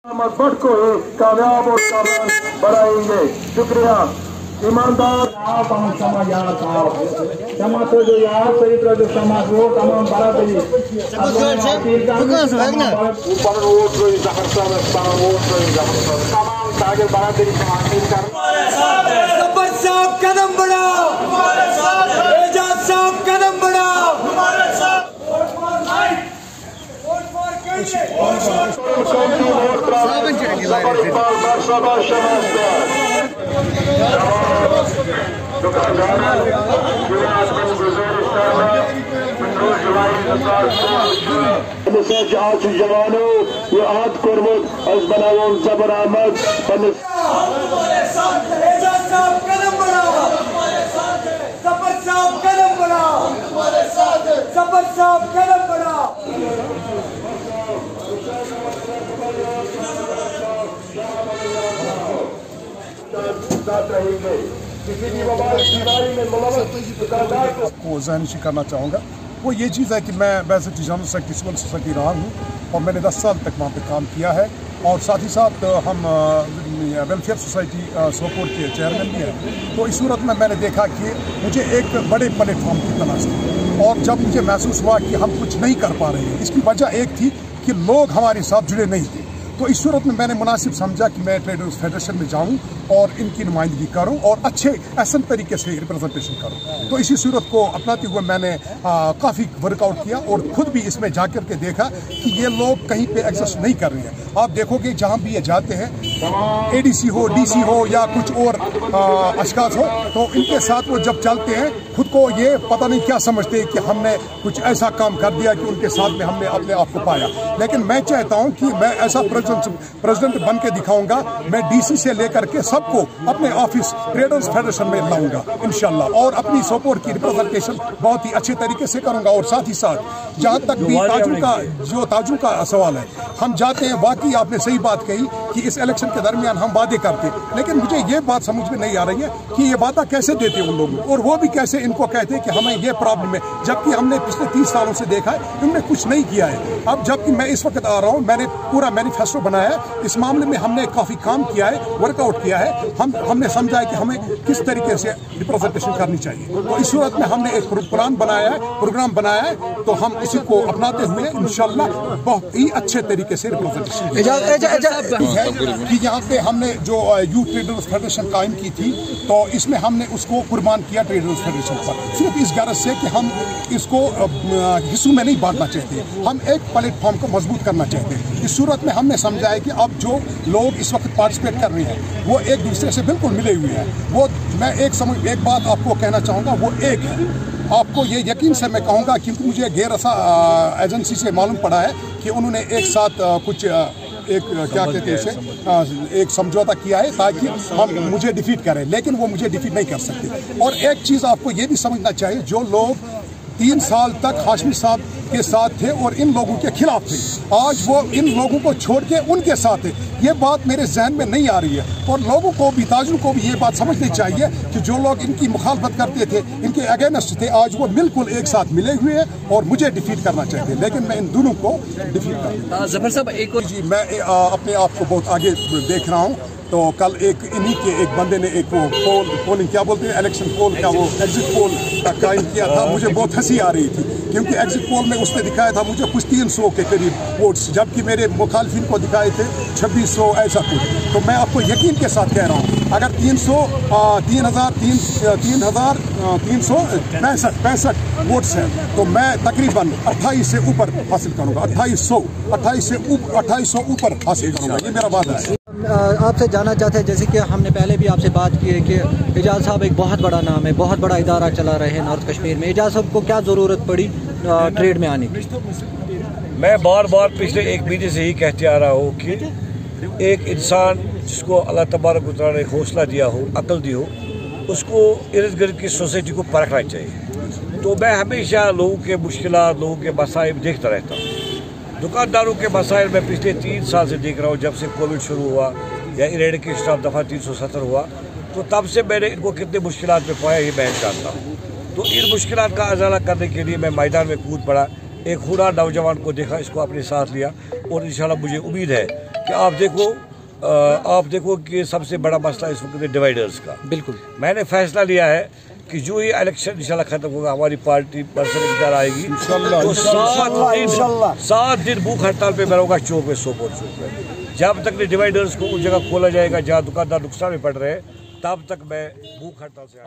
भट्ट को ही कामयाब और कामयाब बनाएंगे। शुक्रिया। ईमानदार समाज जो यार चरित्र जो समाज हो तमाम बराबरी तमाम तागे बराबरी कदम बढ़ाओ, एजाज साहब कदम बढ़ाओ। आज जवानों ये आज कोरमुत अज बनाओ जबर अहमद को ज़हनशी करना चाहूँगा वो ये चीज़ है कि मैं वैसे जनरल सेक्रेटरी सिविल सोसाइटी रहा हूँ और मैंने 10 साल तक वहाँ पे काम किया है और साथ ही साथ हम वेलफेयर सोसाइटी सोपोर के चेयरमैन भी हैं। तो इस सूरत में मैंने देखा कि मुझे एक बड़े प्लेटफॉर्म की तलाश थी और जब मुझे महसूस हुआ कि हम कुछ नहीं कर पा रहे हैं, इसकी वजह एक थी कि लोग हमारे साथ जुड़े नहीं थे। तो इस सूरत में मैंने मुनासिब समझा कि मैं ट्रेडर्स फेडरेशन में जाऊं और इनकी नुमाइंदगी करूं और अच्छे अहसन तरीके से रिप्रेजेंटेशन करूं। तो इसी सूरत को अपनाते हुए मैंने काफ़ी वर्कआउट किया और ख़ुद भी इसमें जा कर के देखा कि ये लोग कहीं पे एग्जिस्ट नहीं कर रहे हैं। आप देखोगे जहां भी ये जाते हैं, एडीसी हो, डीसी हो या कुछ और अशखास हो, तो इनके साथ वो जब चलते हैं खुद को ये पता नहीं क्या समझते कि हमने कुछ ऐसा काम कर दिया कि उनके साथ में हमने अपने आप को पाया। लेकिन मैं चाहता हूँ कि मैं ऐसा प्रेसिडेंट बन के दिखाऊंगा। मैं डीसी से लेकर के सबको अपने ऑफिस ट्रेडर्स फेडरेशन में लाऊंगा इंशाल्लाह और अपनी सोपोर की रिप्रेजेंटेशन बहुत ही अच्छे तरीके से करूंगा। और साथ ही साथ जहां तक भी ताजों का सवाल है, हम जाते हैं, वाकई आपने सही बात कही कि इस इलेक्शन के दरमियान हम वादे करते, लेकिन मुझे ये बात समझ में नहीं आ रही है कि ये वादा कैसे देते उन लोगों को और वो भी कैसे इनको कहते हैं कि हमें ये प्रॉब्लम है, जबकि हमने पिछले 30 सालों से देखा है इन्होंने कुछ नहीं किया है। अब जबकि मैं इस वक्त आ रहा हूँ, मैंने पूरा मैनिफेस्टो बनाया है, इस मामले में हमने काफ़ी काम किया है, वर्कआउट किया है। हमने समझा है कि हमें किस तरीके से रिप्रेजेंटेशन करनी चाहिए। तो इस सूरत में हमने एक प्रोग्राम बनाया है, तो हम इसी को अपनाते हुए इंशाल्लाह बहुत ही अच्छे तरीके से रिप्रेजेंटेशन है कि यहाँ पे हमने जो यूथ ट्रेडर्स फेडरेशन कायम की थी, तो इसमें हमने उसको कुर्बान किया ट्रेडर्स फेडरेशन पर, सिर्फ इस गरज से कि हम इसको हिस्सों में नहीं बांटना चाहते, हम एक प्लेटफॉर्म को मजबूत करना चाहते हैं। इस सूरत में हमने समझा है कि अब जो लोग इस वक्त पार्टिसिपेट कर रहे हैं वो एक दूसरे से बिल्कुल मिले हुए हैं। वो मैं एक बात आपको कहना चाहूँगा, वो एक है, आपको ये यकीन से मैं कहूँगा क्योंकि मुझे गैर एजेंसी से मालूम पड़ा है कि उन्होंने एक साथ कुछ क्या कहते हैं एक समझौता किया है ताकि हम मुझे डिफीट करें, लेकिन वो मुझे डिफीट नहीं कर सकते। और एक चीज़ आपको ये भी समझना चाहिए, जो लोग 3 साल तक हाशमी साहब के साथ थे और इन लोगों के खिलाफ थे, आज वो इन लोगों को छोड़ के उनके साथ है। ये बात मेरे जहन में नहीं आ रही है और लोगों को भी, ताजों को भी ये बात समझनी चाहिए कि जो लोग इनकी मुखालफत करते थे, इनके अगेंस्ट थे, आज वो बिल्कुल एक साथ मिले हुए हैं और मुझे डिफीट करना चाहते हैं, लेकिन मैं इन दोनों को डिफीट करता हूँ। जफर साहब एक जी, मैं अपने आप को बहुत आगे देख रहा हूँ। तो कल इन्हीं के एक बंदे ने एक वो पोलिंग क्या बोलते हैं, इलेक्शन पोल का वो एग्जिट पोल कायम किया था। मुझे बहुत हंसी आ रही थी क्योंकि एग्जिट पोल में उसने दिखाया था मुझे कुछ 300 के करीब वोट्स, जबकि मेरे मुखालफिन को दिखाए थे 2600 ऐसा कुछ। तो मैं आपको यकीन के साथ कह रहा हूँ, अगर 3,365 वोट्स हैं तो मैं तकरीबन 28 से ऊपर हासिल करूँगा, 2800 ऊपर हासिल करूँगा, ये मेरा वादा है। आपसे जानना चाहते हैं, जैसे कि हमने पहले भी आपसे बात की है कि एजाज साहब एक बहुत बड़ा नाम है, बहुत बड़ा इदारा चला रहे हैं नॉर्थ कश्मीर में, एजाज साहब को क्या ज़रूरत पड़ी ट्रेड में आने की? मैं बार बार पिछले 1 महीने से ही कहते आ रहा हूँ कि एक इंसान जिसको अल्लाह तबारक व तआला ने हौसला दिया हो, अक्ल दी हो, उसको इर्द गिर्द की सोसाइटी को परखना चाहिए। तो मैं हमेशा लोगों के मुश्किलात, लोगों के मसाइब देखता रहता हूँ। दुकानदारों के मसाइल मैं पिछले 3 साल से देख रहा हूँ, जब से कोविड शुरू हुआ या इरेडिकेशन ऑफ दफ़ा 370 हुआ, तो तब से मैंने इनको कितने मुश्किलात में पाया ये मैं जानता हूँ। तो इन मुश्किलात का अजाला करने के लिए मैं मैदान में कूद पड़ा, एक हुनर नौजवान को देखा, इसको अपने साथ लिया और इंशाल्लाह मुझे उम्मीद है कि आप देखो कि सबसे बड़ा मसला इस वक्त है डिवाइडर्स का। बिल्कुल, मैंने फैसला लिया है कि जो ये इलेक्शन इंशाल्लाह खत्म होगा, हमारी पार्टी इकदार आएगी तो 7 दिन भूख हड़ताल पे मैं रहूँगा चौक पे, सोपोर चौक पे। जब तक डिवाइडर्स को उस जगह खोला जाएगा जहाँ दुकानदार नुकसान में पड़ रहे हैं, तब तक मैं भूख हड़ताल से